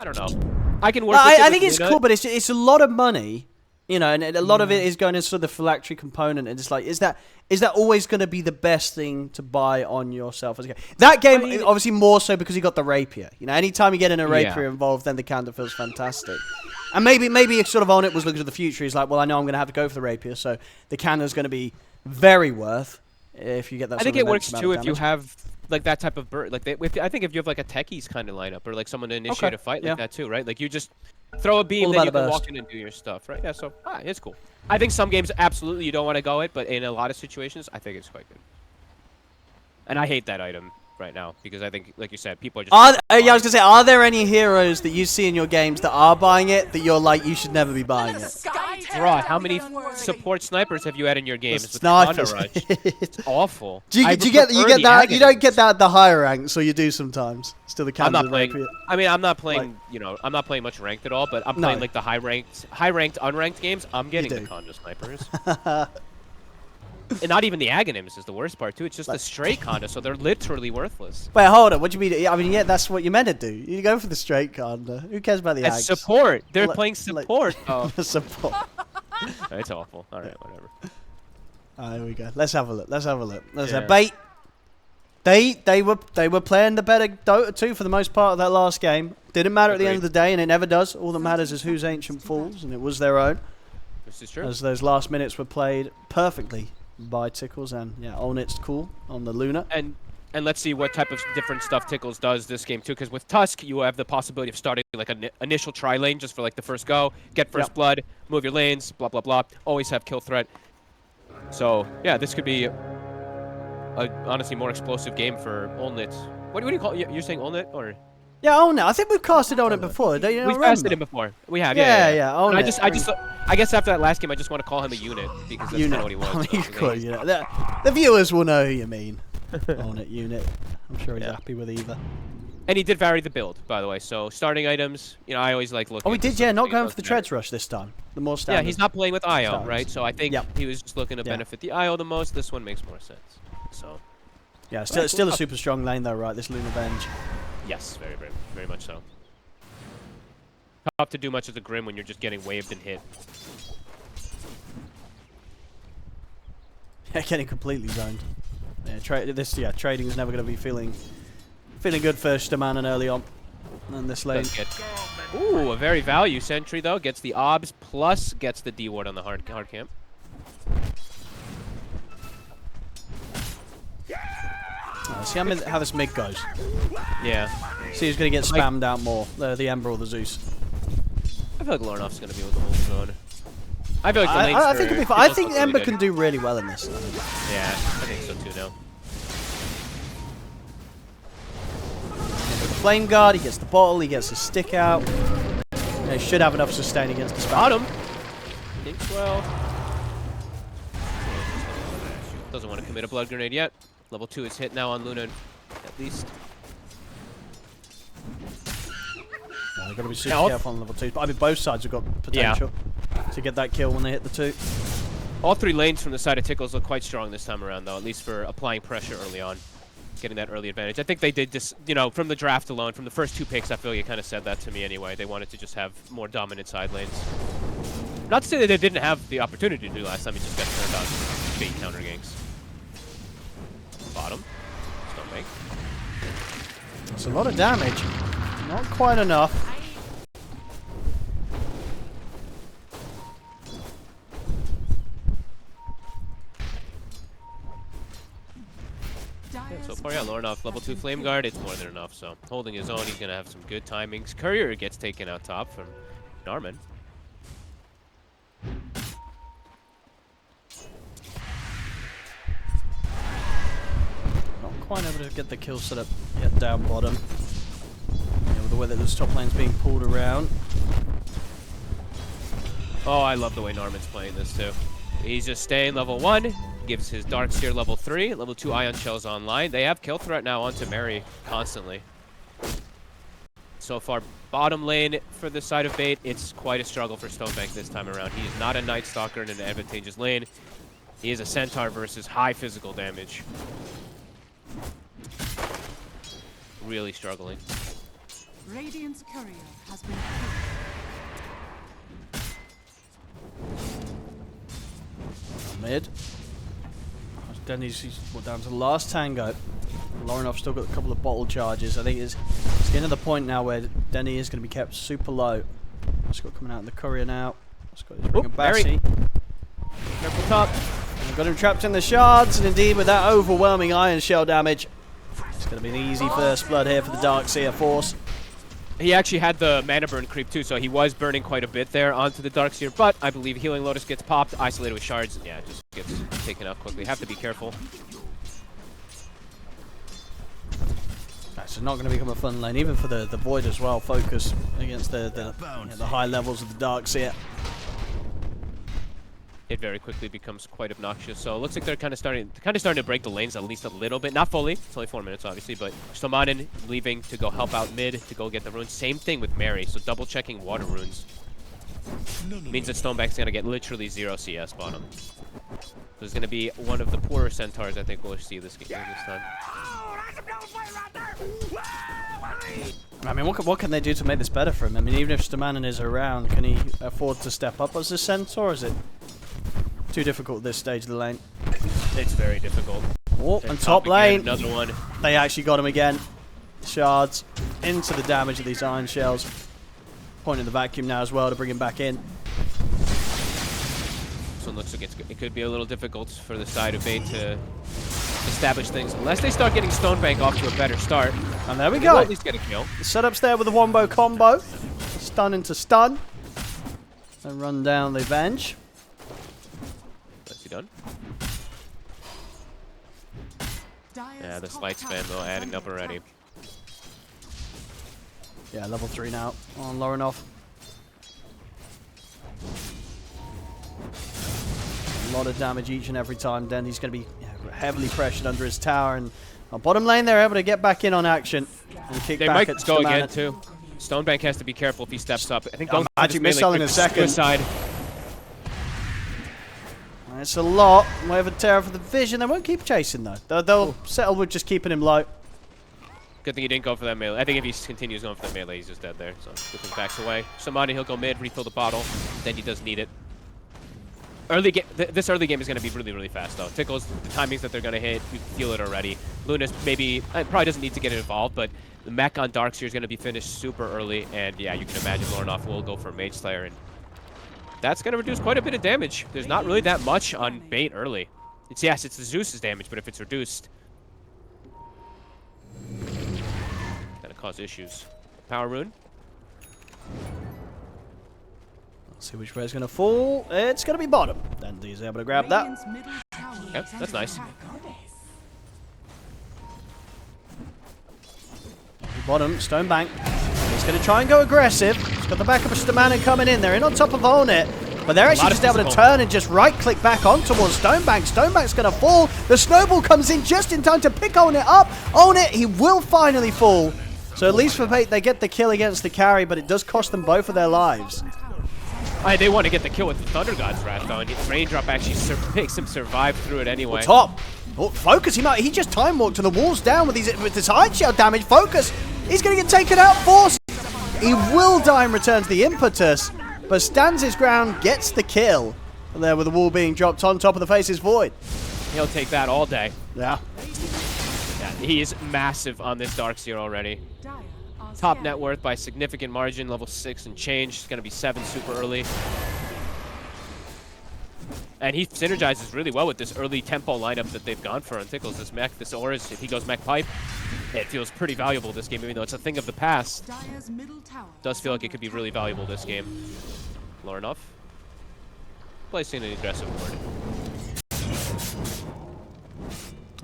I don't know. I can work. I think it's cool, but it's a lot of money, you know, and a lot of it is going into the phylactery component. And it's like, is that always going to be the best thing to buy on yourself as a game? That game, obviously, more so because you got the rapier. You know, anytime you get in a rapier involved, then the candle feels fantastic. And maybe sort of on it was looking to the future. He's like, well, I know I'm going to have to go for the rapier, so the candle's going to be very worth if you get that. I think it works too if you have like that type of bird. Like I think if you have like a techies kind of lineup or like someone to initiate a fight like that too, right? Like you just throw a beam, then you can walk in and do your stuff, right? Yeah, so it's cool. I think some games absolutely you don't want to go it, but in a lot of situations, I think it's quite good. And I hate that item right now because I think, like you said, people are just. Yeah, I was gonna say, are there any heroes that you see in your games that are buying it that you're like, you should never be buying it? Rod, how many support snipers have you had in your games? Snipers. It's awful. Do you get that? You don't get that at the higher ranks, or you do sometimes. Still the I'm not playing. I mean, I'm not playing. Like, you know, I'm not playing much ranked at all. But I'm playing like the high ranked, unranked games. I'm getting the Conjure snipers. And not even the Aghanims is the worst part too. It's just the straight Conda, so they're literally worthless. Wait, hold on. What do you mean? I mean, yeah, that's what you meant to do. You go for the straight Conda. Who cares about the Ags? Support. They're playing support. Support. It's awful. All right, whatever. Here we go. Let's have a look. Let's have a look. There's a bait. They were playing the better Dota 2 for the most part of that last game. Didn't matter at the end of the day, and it never does. All that matters is whose ancient falls, and it was their own. This is true. As those last minutes were played perfectly by Tickles, and yeah, Olnit's cool on the Luna. And let's see what type of different stuff Tickles does this game too, because with Tusk you have the possibility of starting like an initial tri lane just for like the first go, get first blood, move your lanes, blah blah blah. Always have kill threat. So yeah, this could be a honestly more explosive game for Olnit. What do you call it? You're saying Olnit or? Yeah, Olnit. I think we've casted Olnit before. Don't you We've casted him before. We have. Yeah. Olnit. I guess after that last game, I just want to call him a unit because that's kind of what he was. I mean, cool, you know. The viewers will know who you mean. Olnit unit. I'm sure he's happy with either. And he did vary the build, by the way. So starting items, you know, I always like looking. Oh, he did, yeah. Not going for the Treads Rush this time. The more standard. Yeah, he's not playing with IO, right? So I think he was just looking to benefit the IO the most. This one makes more sense. So. Yeah, still a super strong lane though, right? This Luna Venge. Yes, very, very, very much so. Tough to do much as a Grim when you're just getting waved and hit. Yeah, getting completely zoned. Yeah, trading is never going to be feeling good for Shtaman and early on. And this lane. Ooh, a very value sentry though. Gets the obs plus gets the D ward on the hard camp. See how this mid goes. Yeah. See who's going to get spammed out more. The Ember or the Zeus. I feel like Lornoff's going to be with the whole zone. I feel like the lane's I think it'll be fine. I think Ember can do really well in this. Yeah, I think so too now. With the Flame Guard, he gets the bottle, he gets the stick out. And he should have enough sustain against the spam. Bottom. Thinks well. Doesn't want to commit a blood grenade yet. Level 2 is hit now on Luna, at least. They've got to be super careful on level 2. But I mean, both sides have got potential to get that kill when they hit the 2. All 3 lanes from the side of Tickles look quite strong this time around, though, at least for applying pressure early on. Getting that early advantage. I think they did this, you know, from the draft alone, from the first 2 picks, I feel you kind of said that to me anyway. They wanted to just have more dominant side lanes. Not to say that they didn't have the opportunity to do last time, it just got turned on bait counter ganks. Bottom. Don't make. That's a lot of damage. Not quite enough. So far, yeah, Lornoff, level 2 Flame Guard, it's more than enough, so holding his own, he's going to have some good timings. Courier gets taken out top from Narman. Quite able to get the kill set up yet down bottom. Yeah, with the way that this top lane's being pulled around. Oh, I love the way Narman's playing this too. He's just staying level 1, gives his Dark Seer level 3, level 2 Ion Shells online. They have kill threat now onto Mary constantly. So far, bottom lane for the side of bait, it's quite a struggle for Stonebank this time around. He is not a Night Stalker in an advantageous lane. He is a Centaur versus high physical damage. Really struggling. Radiant's courier has been killed. Mid. Denny's down to the last tango. Loronoff's still got a couple of bottle charges. I think it's getting to the point now where Denny is going to be kept super low. Scott coming out in the courier now. Scott is bringing Bassi. Careful top. We've got him trapped in the shards, and indeed with that overwhelming iron shell damage, it's going to be an easy first blood here for the Darkseer Force. He actually had the mana burn creep too, so he was burning quite a bit there onto the Darkseer, but I believe Healing Lotus gets popped, isolated with shards, and yeah, just gets taken out quickly. Have to be careful. It's not going to become a fun lane, even for the Void as well. Focus against the high levels of the Darkseer. It very quickly becomes quite obnoxious. So it looks like they're kind of starting to break the lanes at least a little bit. Not fully. It's only 4 minutes, obviously. But Stomanen leaving to go help out mid to go get the runes. Same thing with Mary. So double checking water runes means that Stonebank's gonna get literally 0 CS bottom. So it's gonna be one of the poorer centaurs I think we'll see this game this time. I mean, what can they do to make this better for him? I mean, even if Stomanen is around, can he afford to step up as a centaur? Or is it too difficult at this stage of the lane? It's very difficult. Oh, and top lane. Another one. They actually got him again. Shards into the damage of these iron shells. Point in the vacuum now as well to bring him back in. This one looks like it could be a little difficult for the side of Bane to establish things unless they start getting Stonebank off to a better start. And there we go. At least get a kill. The setup's there with the wombo combo. Stun into stun. And run down the Venge. That's he done. Yeah, this light spam though adding up already. Yeah, level 3 now on Loronoff. A lot of damage each and every time. Then he's going to be heavily pressured under his tower. And on bottom lane, they're able to get back in on action. And kick they back might at go Stomanen. again too. Stonebank has to be careful if he steps up. I think Magic Missile in a second. Suicide. It's a lot. Wave of Terror for the Vision. They won't keep chasing though. They'll settle with just keeping him low. Good thing he didn't go for that melee. I think if he continues going for that melee, he's just dead there. So good thing backs away. Somebody, he'll go mid, refill the bottle. Then he does need it. Early game. This early game is going to be really, really fast though. Tickles, the timings that they're going to hit, you feel it already. Lunas maybe probably doesn't need to get involved, but the mech on Darkseer is going to be finished super early, and yeah, you can imagine Loronoff will go for Mage Slayer, and that's going to reduce quite a bit of damage. There's not really that much on bait early. Yes, it's the Zeus's damage, but if it's reduced, gonna cause issues. Power rune. Let's see which way it's going to fall. It's going to be bottom. Then he's able to grab that. Yep, that's nice. Bottom, Stonebank. He's going to try and go aggressive. He's got the backup of Stomanen coming in. They're in on top of Own It. But they're actually just able to turn and just right-click back on towards Stonebank. Stonebank's going to fall. The snowball comes in just in time to pick Own It up. Own It, he will finally fall. So at least for Bait, they get the kill against the carry, but it does cost them both of their lives. They want to get the kill with the Thunder God's Wrath, though, and Raindrop actually makes him survive through it anyway. Top. Oh, Focus, he just time walked to the walls down with this Iron Shell damage. Focus, he's going to get taken out. Force. He will die and returns the impetus, but stands his ground, gets the kill. And there with the wall being dropped on top of the Face's Void. He'll take that all day. Yeah. Yeah, he is massive on this Darkseer already. Top net worth by significant margin, level 6 and change. It's going to be 7 super early. And he synergizes really well with this early tempo lineup that they've gone for on Tickles. This mech, this Auras, if he goes mech pipe, it feels pretty valuable this game, even though it's a thing of the past. Does feel like it could be really valuable this game. Loronoff placing an aggressive ward.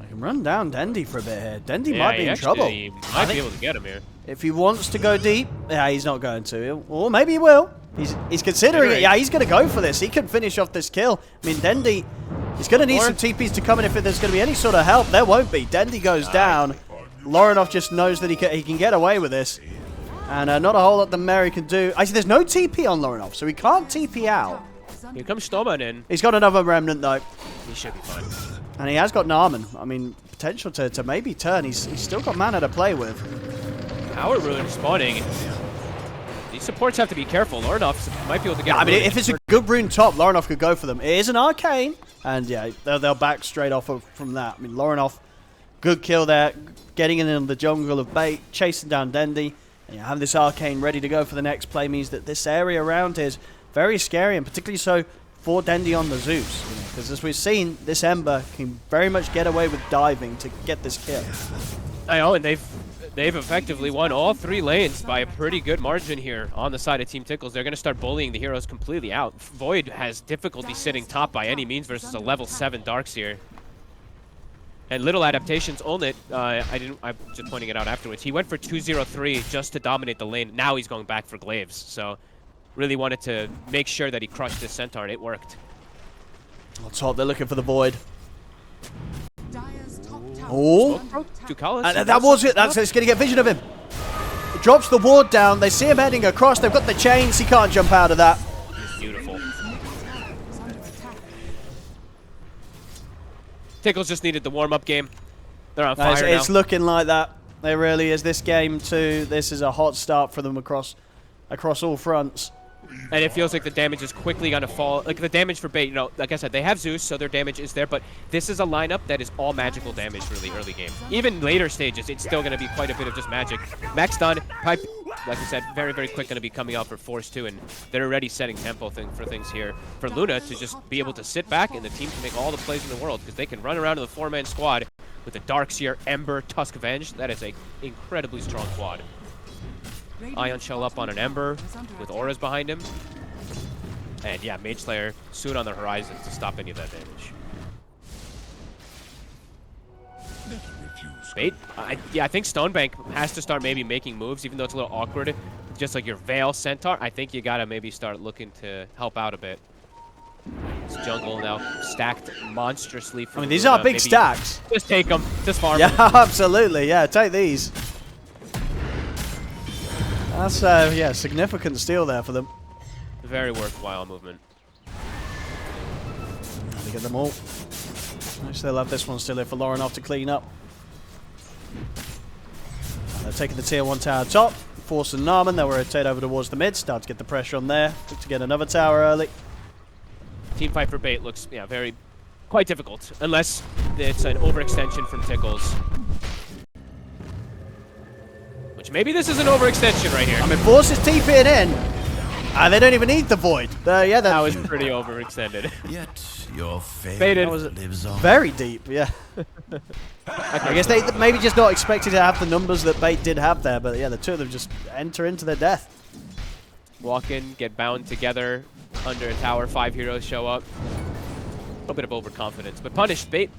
I can run down Dendy for a bit here. Dendy might be in trouble. He might be able to get him here. If he wants to go deep, yeah, he's not going to. Or maybe he will. He's considering it. Yeah, he's going to go for this. He can finish off this kill. I mean, Dendy, he's going to need some TPs to come in if there's going to be any sort of help. There won't be. Dendy goes down. Loronoff just knows that he can get away with this. And not a whole lot that Mary can do. I see there's no TP on Loronoff, so he can't TP out. Here comes Stoman in. He's got another Remnant, though. He should be fine. And he has got Narman. I mean, potential to maybe turn. He's still got mana to play with. Power Rune spawning. These supports have to be careful. Lorinov might be able to get. Yeah, I mean, if it's a good rune top, Lorinov could go for them. It is an arcane, and yeah, they'll back straight off from that. I mean, Lorinov, good kill there, getting in the jungle of bait, chasing down Dendi, and you have this arcane ready to go for the next play. Means that this area around here is very scary, and particularly so for Dendi on the Zeus, because as we've seen, this Ember can very much get away with diving to get this kill. I know, and they've effectively won all 3 lanes by a pretty good margin here on the side of Team Tickles. They're going to start bullying the heroes completely out. Void has difficulty sitting top by any means versus a level 7 Darkseer. And little adaptations own it. I'm just pointing it out afterwards. He went for 2-0-3 just to dominate the lane. Now he's going back for Glaives. So really wanted to make sure that he crushed this Centaur, and it worked. On top, they're looking for the Void. Oh, and that was it. That's it's going to get vision of him. He drops the ward down. They see him heading across. They've got the chains. He can't jump out of that. Beautiful. Tickles just needed the warm-up game. They're on fire now. It's looking like that. It really is. This game too. This is a hot start for them across all fronts. And it feels like the damage is quickly going to fall. Like the damage for bait, you know, like I said, they have Zeus, so their damage is there. But this is a lineup that is all magical damage really early game. Even later stages, it's still going to be quite a bit of just magic. Max done. Pipe, like I said, very, very quick going to be coming out for Force 2. And they're already setting tempo for things here. For Luna to just be able to sit back and the team can make all the plays in the world. Because they can run around to the 4-man squad with the Darkseer, Ember, Tusk Avenge. That is a incredibly strong quad. Ion Shell up on an Ember with auras behind him. And yeah, Mage Slayer soon on the horizon to stop any of that damage. Bait? I think Stonebank has to start maybe making moves, even though it's a little awkward. Just like your Veil Centaur, I think you gotta maybe start looking to help out a bit. This jungle now stacked monstrously. I mean, these are big stacks. Just take them. Just farm them. Yeah, absolutely. Yeah, take these. That's, yeah, significant steal there for them. Very worthwhile movement. They get them all. I still have this one still here for Lorinov to clean up. They're taking the tier 1 tower top. Force and Narman, they'll rotate over towards the mid. Start to get the pressure on there. Look to get another tower early. Team fight for bait looks, yeah, quite difficult. Unless it's an overextension from Tickles. Maybe this is an overextension right here. I mean, Force is TPing in. They don't even need the Void. Yeah, that was pretty overextended. Yet your fate lives on. Very deep, yeah. I guess they maybe just not expected to have the numbers that Bait did have there, but yeah, the two of them just enter into their death. Walk in, get bound together under a tower. 5 heroes show up. A little bit of overconfidence, but punished. Bait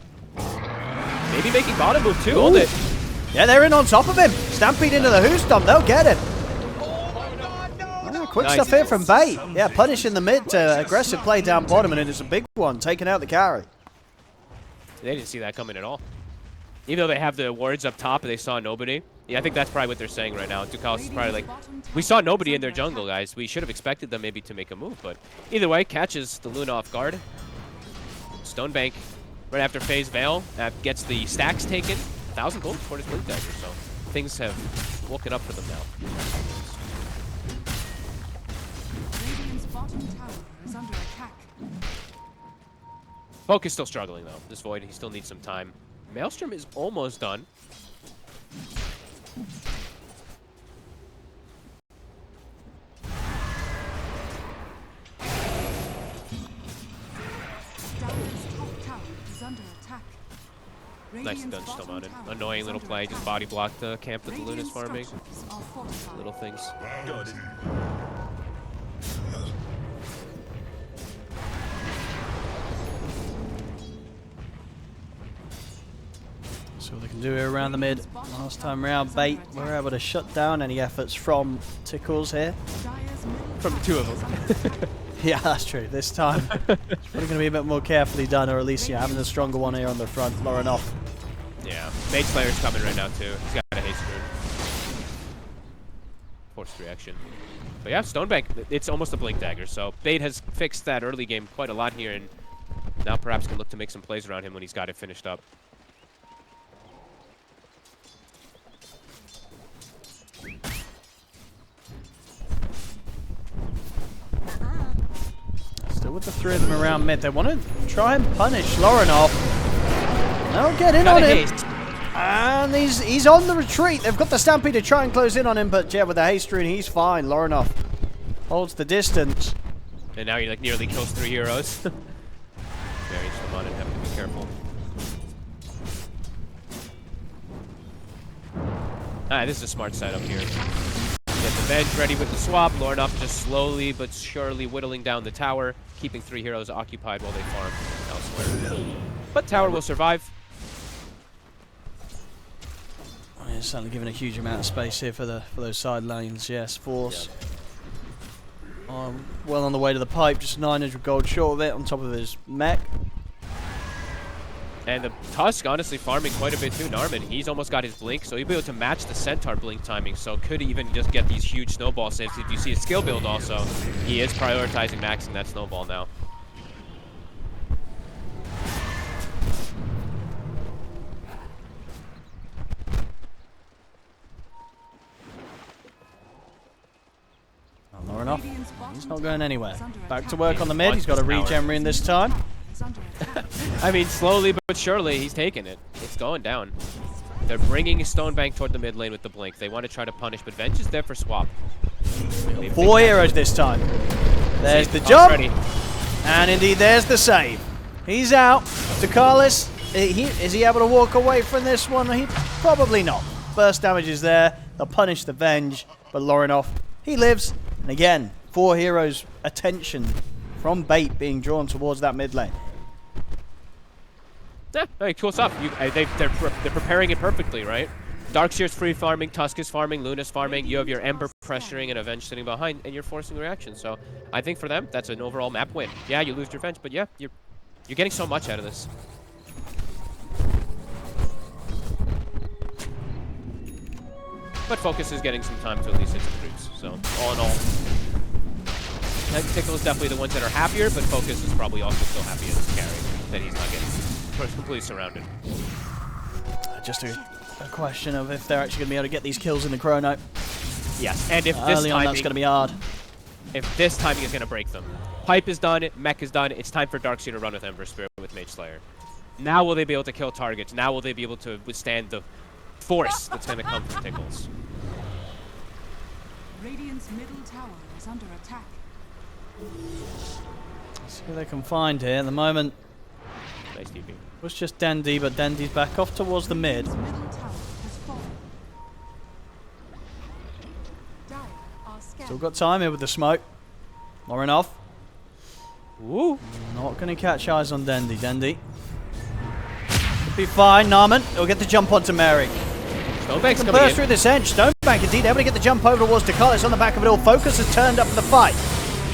maybe making bottom move too. Hold it. Yeah, they're in on top of him. Stampede into the Who Stomp. They'll get him. Quick stuff here from Bait. Yeah, punish in the mid to aggressive play down bottom, and it is a big one, taking out the carry. They didn't see that coming at all. Even though they have the wards up top and they saw nobody. Yeah, I think that's probably what they're saying right now. Ducalis is probably like, we saw nobody in their jungle, guys. We should have expected them maybe to make a move, but either way, catches the Luna off guard. Stonebank, right after Phase Veil, gets the stacks taken. 1,000 gold for his Blink Dagger, so things have woken up for them now. Radiant's bottom tower is under attack. Poke is still struggling though. This Void, he still needs some time. Maelstrom is almost done. Nice dunge still mounted. Annoying little play, just body blocked the camp that the Luna's farming. Little things. So what they can do here around the mid. Last time round, Bait were able to shut down any efforts from Tickles here. From the 2 of them. Yeah, that's true. This time, it's probably going to be a bit more carefully done, or at least having a stronger one here on the front. Lorinov. Yeah, Mage Slayer's coming right now too. He's got a haste rune. Forced reaction. But yeah, Stonebank, it's almost a Blink Dagger, so Bait has fixed that early game quite a lot here, and now perhaps can look to make some plays around him when he's got it finished up. with the three of them around mid, they want to try and punish Lorinov. They'll get in on him. And he's on the retreat. They've got the Stampede to try and close in on him, but yeah, with the haste rune, he's fine. Lorinov holds the distance. And now he like nearly kills 3 heroes. Very smart and have to be careful. Alright, this is a smart setup here. Get the bench ready with the swap. Lorinov just slowly but surely whittling down the tower, keeping 3 heroes occupied while they farm elsewhere. But tower will survive. Yeah, certainly given a huge amount of space here for those side lanes. Yes, Force. Yep. Well on the way to the pipe, just 900 gold short of it on top of his mech. And the Tusk honestly farming quite a bit too. Narman, he's almost got his blink, so he'll be able to match the Centaur blink timing, so could even just get these huge snowball saves. If you see his skill build also, he is prioritizing maxing that snowball now. Lorinov, he's not going anywhere. Back to work on the mid. He's got a regen rune this time. I mean, slowly but surely, he's taking it. It's going down. They're bringing Stonebank toward the mid lane with the blink. They want to try to punish, but Venge is there for swap. 4 heroes this time. There's the jump. And indeed, there's the save. He's out. Tickles, is he able to walk away from this one? He probably not. Burst damage is there. They'll punish the Venge, but Lorinov, he lives. And again, 4 heroes' attention from bait being drawn towards that mid lane. Yeah, very cool stuff. They're preparing it perfectly, right? Darkseer's free farming, Tusk is farming, Luna's farming. You have your Ember pressuring and Avenge sitting behind, and you're forcing reaction. So I think for them, that's an overall map win. Yeah, you lose your Avenge, but yeah, you're getting so much out of this. But Focus is getting some time to at least hit some creeps. So all in all, Tickles is definitely the ones that are happier, but Focus is probably also still happy as a carry that he's not getting completely surrounded. Just a question of if they're actually going to be able to get these kills in the chrono. Yes, and if this early on, that's going to be hard. If this timing is going to break them. Pipe is done, Mech is done, it's time for Darkseer to run with Ember Spirit with Mage Slayer. Now will they be able to kill targets? Now will they be able to withstand the force that's going to come from Tickles? Radiant's middle tower is under attack. Let's see what they can find here. At the moment, Nice TP. it was just Dandy, but Dandy's back off towards the mid. Middle tower has fallen. Dire are scared. Still got time here with the smoke. Lorinov. Woo! Not going to catch eyes on Dandy. Dandy. Should be fine. Narman will get the jump onto Mary. Stonebank's Can coming burst in. through this edge. Stonebank indeed able to get the jump over towards Tickles on the back of it all. Focus has turned up for the fight.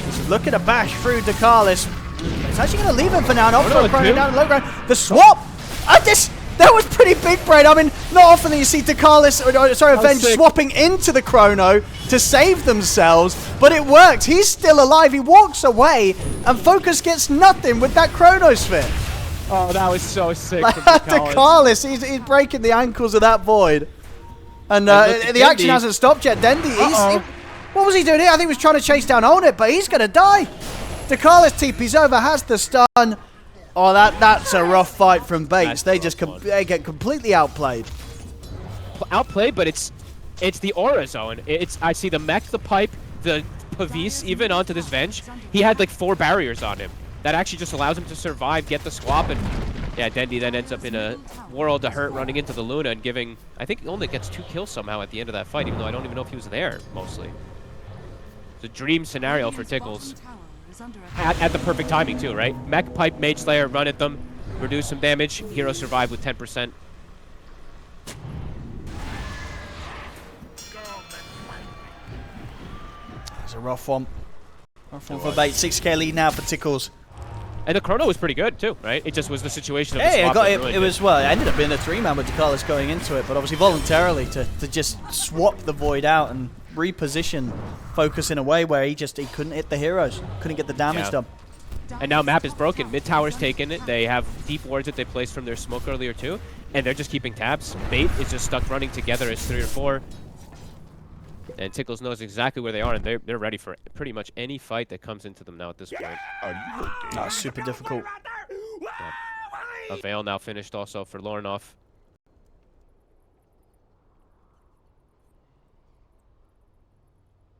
He's looking to bash through Tickles. It's actually going to leave him for now. Not for Chrono down low ground. The swap! That was pretty big, Braid. I mean, not often that you see Tickles, Avenge swapping into the Chrono to save themselves, but it worked. He's still alive. He walks away, and Focus gets nothing with that Chronosphere. Oh, that was so sick from Tickles, he's breaking the ankles of that Void. And the action hasn't stopped yet. Dendy, what was he doing here? I think he was trying to chase down Own It, but he's going to die. Tickles TP's over, has the stun. Oh, that's a rough fight from Bates. They they get completely outplayed. Outplayed, but it's the Aura Zone. I see the Mech, the Pipe, the Pavis, even onto this Venge. He had like 4 barriers on him. That actually just allows him to survive, get the swap, and yeah, Dendy then ends up in a world of hurt running into the Luna and giving, I think he only gets 2 kills somehow at the end of that fight, even though I don't even know if he was there, mostly. It's a dream scenario for Tickles. At the perfect timing too, right? Mech, Pipe, Mage Slayer, run at them, reduce some damage, hero survive with 10%. It's a rough one. Rough one for Bates. 6k lead now for Tickles. And the Chrono was pretty good too, right? It just was the situation of the Yeah, swap it was, well, it ended up being a 3-man with Tickles going into it, but obviously voluntarily to just swap the Void out and reposition Focus in a way where he couldn't hit the heroes, couldn't get the damage done. And now map is broken. Mid tower's taken it. They have deep wards that they placed from their smoke earlier too, and they're just keeping tabs. Bait is just stuck running together as 3 or 4. And Tickles knows exactly where they are, and they're ready for pretty much any fight that comes into them now at this point. That's super difficult. A Veil now finished also for Lornoff.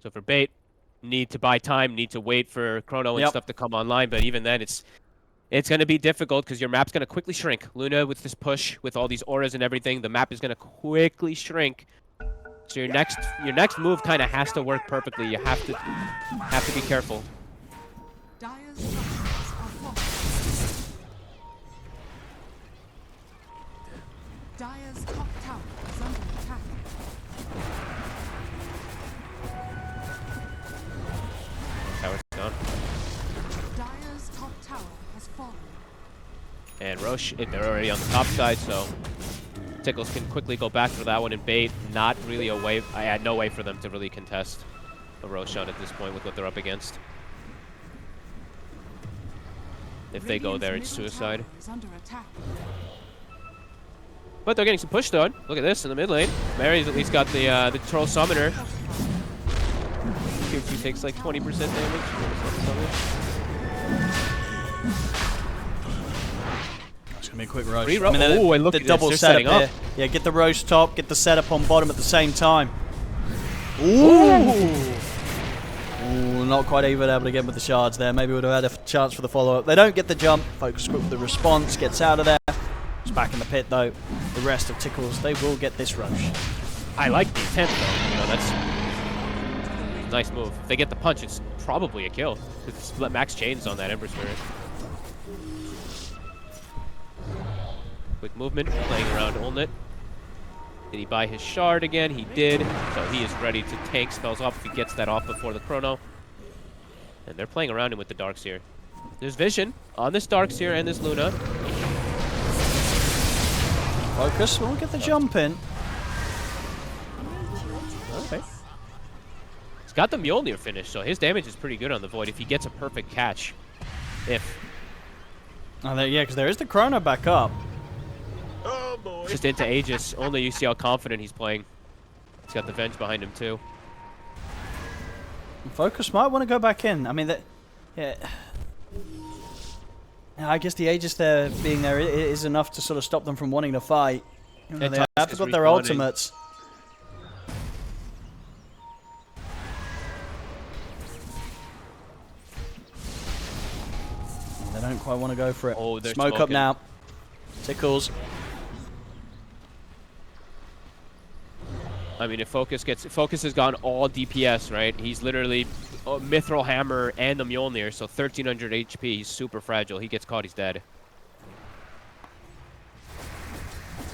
So for Bait, need to buy time, need to wait for Chrono and stuff to come online, but even then it's going to be difficult because your map's going to quickly shrink. Luna with this push, with all these auras and everything, the map is going to quickly shrink. So your next move kind of has to work perfectly. You have to be careful. Dire's structures are fortified. Dire's top tower is under attack. Tower's gone. Dire's top tower has fallen. And Roche, they're already on the top side, so Tickles can quickly go back for that one, and Bait, not really a way. I had no way for them to really contest a Roshan at this point with what they're up against. If they go there, it's suicide. But they're getting some push done. Look at this in the mid lane. Mary's at least got the Troll Summoner. He takes like 20% damage. It's gonna be a quick roast. I mean, and look the at double this. They're setup here. Yeah, get the roast top, get the setup on bottom at the same time. Ooh. Ooh, not quite even able to get with the shards there. Maybe would have had a chance for the follow-up. They don't get the jump. Focus quick with the response. Gets out of there. It's back in the pit, though. The rest of Tickles, they will get this rush. I like the intent, though. You know, that's a nice move. If they get the punch, it's probably a kill. It's max chains on that Ember Spirit. Quick movement, playing around Olnit. Did he buy his shard again? He did. So he is ready to tank spells off if he gets that off before the Chrono. And they're playing around him with the Darkseer. There's vision on this Darkseer and this Luna. Focus, we'll get the jump in. Okay. He's got the Mjolnir finish, so his damage is pretty good on the Void if he gets a perfect catch. If. Oh, yeah, because there is the Chrono back up. Oh boy. Just into Aegis. Only you see how confident he's playing. He's got the Venge behind him too. Focus might want to go back in. I mean, yeah. I guess the Aegis there being there is enough to sort of stop them from wanting to fight. You know, they have got their ultimates. They don't quite want to go for it. Oh, they're Smoke smoking. up now. Tickles. I mean, if Focus has gone all DPS, right? He's literally Mithril Hammer and the Mjolnir, so 1300 HP. He's super fragile. He gets caught, he's dead.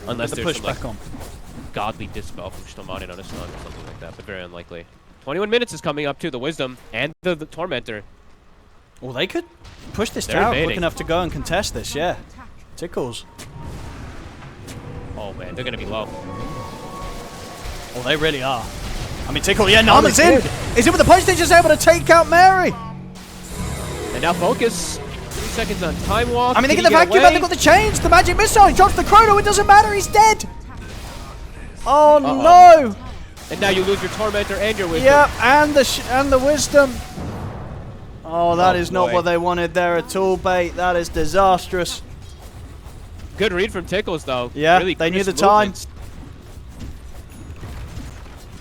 Unless there's some, like, godly dispel from Stomani on his son or something like that, but very unlikely. 21 minutes is coming up too. The Wisdom and the Tormentor. Well, they could push this tower quick enough to go and contest this, yeah. Tickles. Oh man, they're gonna be low. Oh, they really are. I mean, Tickle, yeah, Nama's in! Is it with the punch? They're just able to take out Mary! And now Focus. 3 seconds on Time Walk. I mean, they get the vacuum out, they got the chains, the magic missile, he drops the Chrono, it doesn't matter, he's dead! Oh no! And now you lose your Tormentor and your Wisdom. Yep, and the Wisdom. Oh, that is not what they wanted there at all, Bait. That is disastrous. Good read from Tickles, though. Yeah, really they knew the time.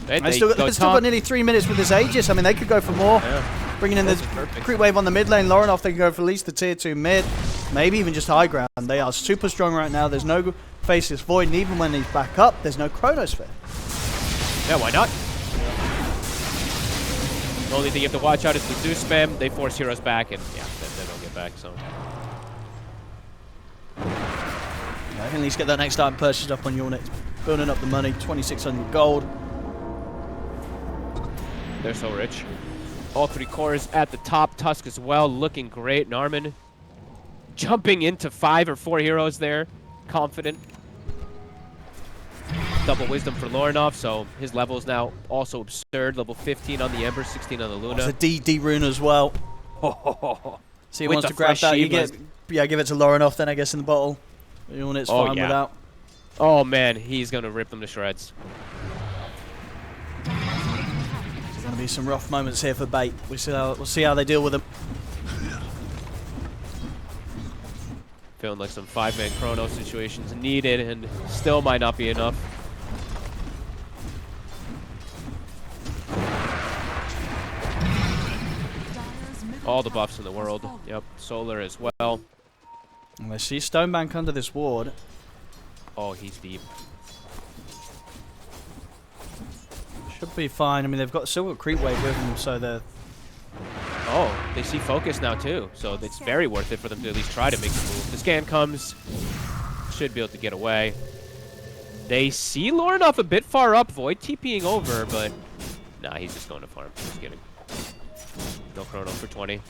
They still got nearly 3 minutes with this Aegis. I mean, they could go for more. Yeah. Bringing in this creep wave on the mid lane. Lornoff, they can go for at least the tier 2 mid. Maybe even just high ground. They are super strong right now. There's no Faceless Void, and even when he's back up, there's no Chronosphere. Yeah, why not? The only thing you have to watch out is the Zeus spam. They force heroes back, and yeah, they don't get back, so. I can at least get that next item purchased up on unit. Building up the money, 2,600 gold. They're so rich. All 3 cores at the top. Tusk as well, looking great. Narman jumping into 5 or 4 heroes there. Confident. Double Wisdom for Lornoff, so his level is now also absurd. Level 15 on the Ember, 16 on the Luna. It's a DD rune as well. So he wants to grab that. You get, give it to Lornoff then, I guess, in the bottle. Unit's fine without. Oh man, he's gonna rip them to shreds. Gonna be some rough moments here for Bait. We'll see how they deal with them. Feeling like some 5-man chrono situations needed, and still might not be enough. All the buffs in the world. Yep, solar as well. And I see Stonebank under this ward. Oh, he's deep. Should be fine. I mean, they've still got creep wave with them, so they're... Oh, they see focus now too, so it's very worth it for them to at least try to make the move. The scan comes, should be able to get away. They see Lornoff a bit far up, Void TPing over, but nah, he's just going to farm. Just kidding. No chrono for 20.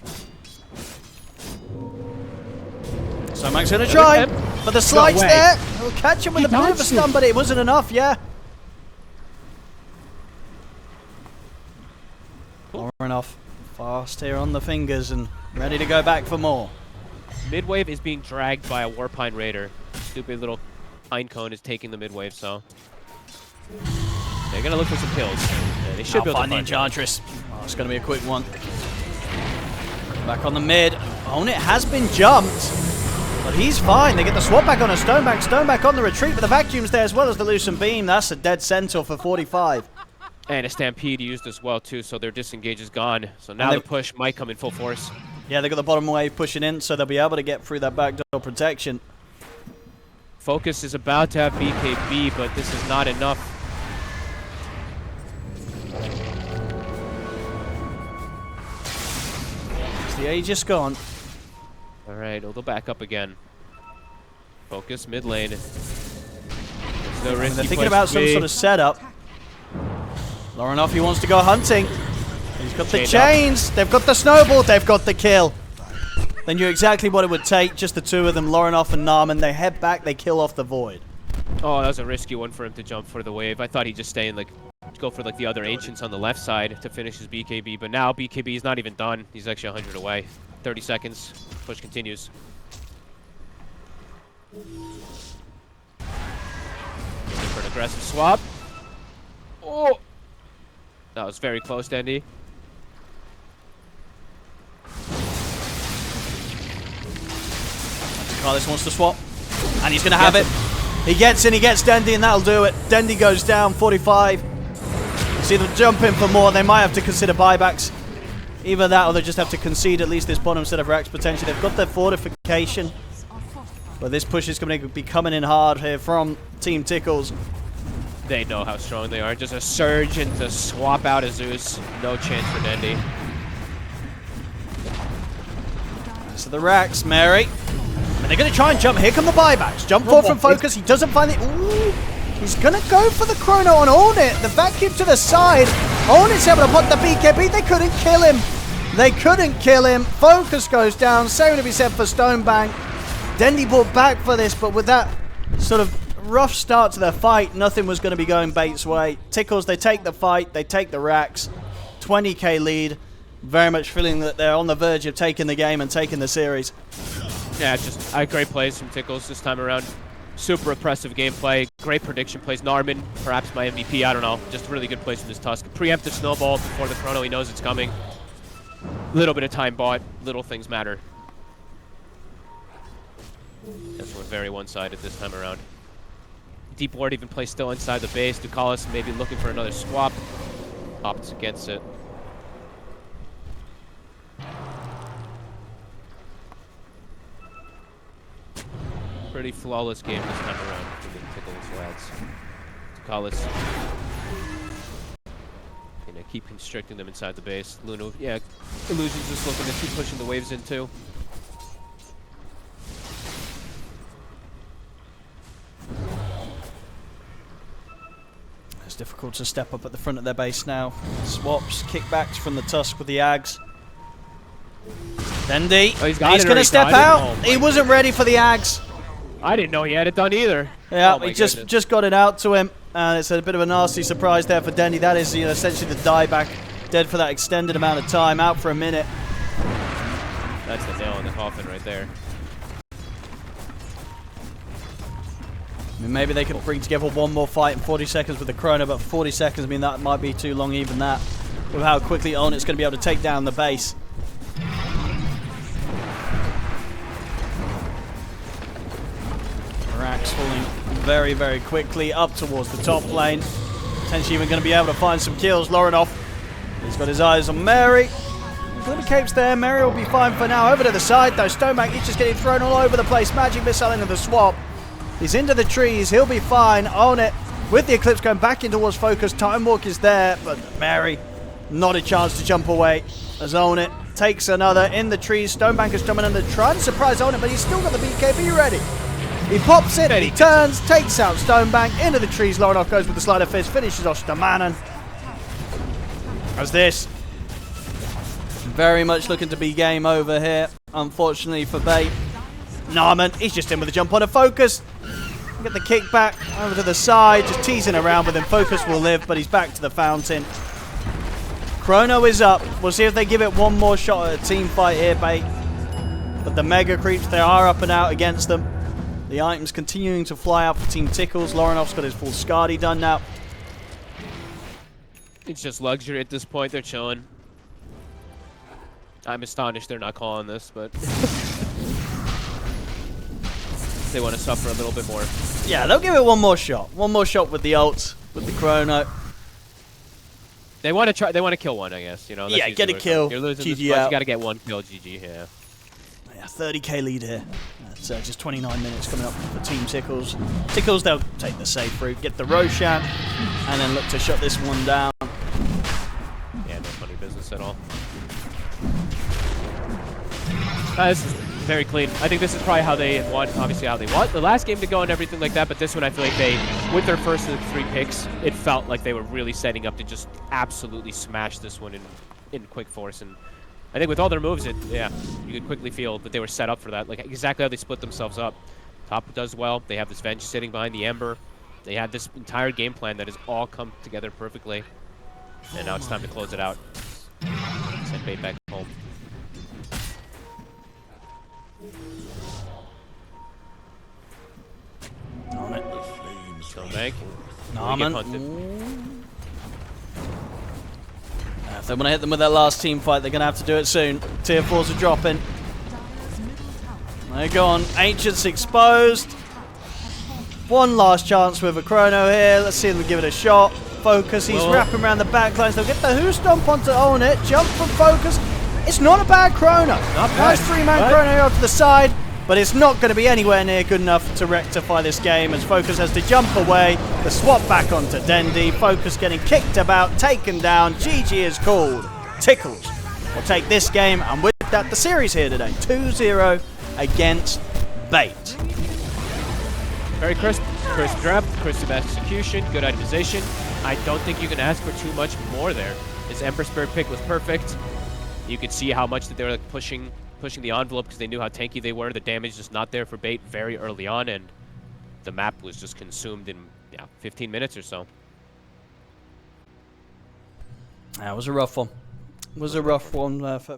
So Max gonna try, but the slide's there. He'll catch him with a bit of a stun, but it wasn't enough, yeah. Lornoff fast here on the fingers and ready to go back for more. Midwave is being dragged by a Warpine Raider. Stupid little Pinecone is taking the midwave, so they're gonna look for some kills. Yeah, they should be able to find the Enchantress. Oh, it's gonna be a quick one. Back on the mid. Own it has been jumped, but he's fine. They get the swap back on a Stonebank. Stonebank on the retreat, but the vacuum's there as well as the Lucent Beam. That's a dead Centaur for 45. And a Stampede used as well too, so their disengage is gone. So now the push might come in full force. Yeah, they got the bottom wave pushing in, so they'll be able to get through that backdoor protection. Focus is about to have BKB, but this is not enough. The Aegis gone. All right, they'll back up again. Focus mid lane. No they're thinking about some sort of setup. Lornoff, he wants to go hunting. He's got the chains. They've got the snowball. They've got the kill. They knew exactly what it would take. Just the two of them, Lornoff and Narman. They head back. They kill off the Void. Oh, that was a risky one for him to jump for the wave. I thought he'd just stay and go for the other Ancients on the left side to finish his BKB. But now BKB is not even done. He's actually 100 away. 30 seconds. Push continues. Looking for an aggressive swap. Oh! That was very close, Dendy. Carlos wants to swap, and he's going to have it. He gets in, he gets Dendy, and that'll do it. Dendy goes down, 45. See them jumping for more. They might have to consider buybacks. Either that, or they just have to concede at least this bottom set of racks potentially. They've got their fortification, but this push is going to be coming in hard here from Team Tickles. They know how strong they are. Just a surge and to swap out a Zeus. No chance for Dendy. So the racks, Mary. And they're going to try and jump. Here come the buybacks. Jump forward from focus. He doesn't find it. Ooh. He's going to go for the chrono on Own It. The vacuum to the side. Own It's able to put the BKB. They couldn't kill him. They couldn't kill him. Focus goes down. Same to be said for Stonebank. Dendy brought back for this, but with that sort of rough start to their fight, nothing was going to be going Bait's way. Tickles, they take the fight, they take the racks. 20k lead. Very much feeling that they're on the verge of taking the game and taking the series. Yeah, just great plays from Tickles this time around. Super oppressive gameplay. Great prediction plays. Narman, perhaps my MVP, I don't know. Just really good plays from this Tusk. Preemptive snowball before the chrono, he knows it's coming. Little bit of time bought. Little things matter. This one very one-sided this time around. Deep Ward even plays still inside the base. Ducalis maybe looking for another swap. Opts against it. Pretty flawless game this time around for the Tickles lads. Ducalis. Gonna keep constricting them inside the base. Luna, yeah, Illusion's just looking to keep pushing the waves in too. It's difficult to step up at the front of their base now. Swaps, kickbacks from the Tusk with the Ags. Dendy, oh, he's going to step out. He wasn't ready for the Ags. I didn't know he had it done either. Yeah, he just got it out to him. And it's a bit of a nasty surprise there for Dendy. That is essentially the dieback. Dead for that extended amount of time, out for a minute. That's the nail in the coffin right there. I mean, maybe they could bring together one more fight in 40 seconds with the chrono, but 40 seconds, I mean, that might be too long even that. with how quickly Onit's going to be able to take down the base. Rax falling very, very quickly up towards the top lane. Potentially even going to be able to find some kills. Lorinov, he's got his eyes on Mary. Little capes there. Mary will be fine for now. Over to the side though. Stonebank, he's just getting thrown all over the place. Magic missile into the swap. He's into the trees. He'll be fine. Own it with the Eclipse going back in towards Focus. Time Walk is there, but Mary, not a chance to jump away. As Own it takes another in the trees. Stonebank is jumping under, trying to surprise Own it, but he's still got the BKB ready. He pops in, he turns, takes out Stonebank into the trees. Lorinov goes with the sleight of fist, finishes off Stamanen. As this very much looking to be game over here, unfortunately for Bait. Narman, he's just in with a jump on a Focus. Get the kick back over to the side, just teasing around with him. Focus will live, but he's back to the fountain. Chrono is up. We'll see if they give it one more shot at a team fight here, Bait. But the Mega Creeps, they are up and out against them. The items continuing to fly out for Team Tickles. Lorinov's got his full Skadi done now. It's just luxury at this point. They're chilling. I'm astonished they're not calling this, but they want to suffer a little bit more. Yeah, they'll give it one more shot. One more shot with the ult, with the Chrono. They want to try. They want to kill one, I guess. You know. Yeah, get a kill. You're losing this GG much, out. you got to get one kill. GG. Yeah. Yeah, 30k lead here. That's just 29 minutes coming up for Team Tickles. Tickles, they'll take the safe route, get the Roshan, and then look to shut this one down. Yeah, no funny business at all. This is very clean. I think this is probably how they want, obviously how they want the last game to go and everything like that, but this one I feel like they, with their first of the 3 picks, it felt like they were really setting up to just absolutely smash this one in quick force. And I think with all their moves, yeah, you could quickly feel that they were set up for that, like exactly how they split themselves up. Top does well. They have this Venge sitting behind the Ember. They had this entire game plan that has all come together perfectly. And now it's time to close it out. Send Bait back home. Stonebank. Narman. If they want to hit them with their last team fight, they're going to have to do it soon. Tier 4s are dropping. They're gone. Ancients exposed. One last chance with a Chrono here. Let's see if we give it a shot. Focus. He's wrapping around the backlines. They'll get the Who Stomp onto Own It. Jump from Focus. It's not a bad Chrono. Not bad. Nice 3-man Chrono off to the side. But it's not going to be anywhere near good enough to rectify this game as Focus has to jump away. The swap back onto Dendi. Focus getting kicked about, taken down. GG is called. Tickles will take this game, and with that, the series here today. 2-0 against Bait. Very crisp draft, crisp execution, good itemization. I don't think you can ask for too much more there. His Ember Spirit pick was perfect. You could see how much that they were like pushing the envelope because they knew how tanky they were. The damage just not there for Bait very early on, and the map was just consumed in 15 minutes or so. That was a rough one. It was a rough one for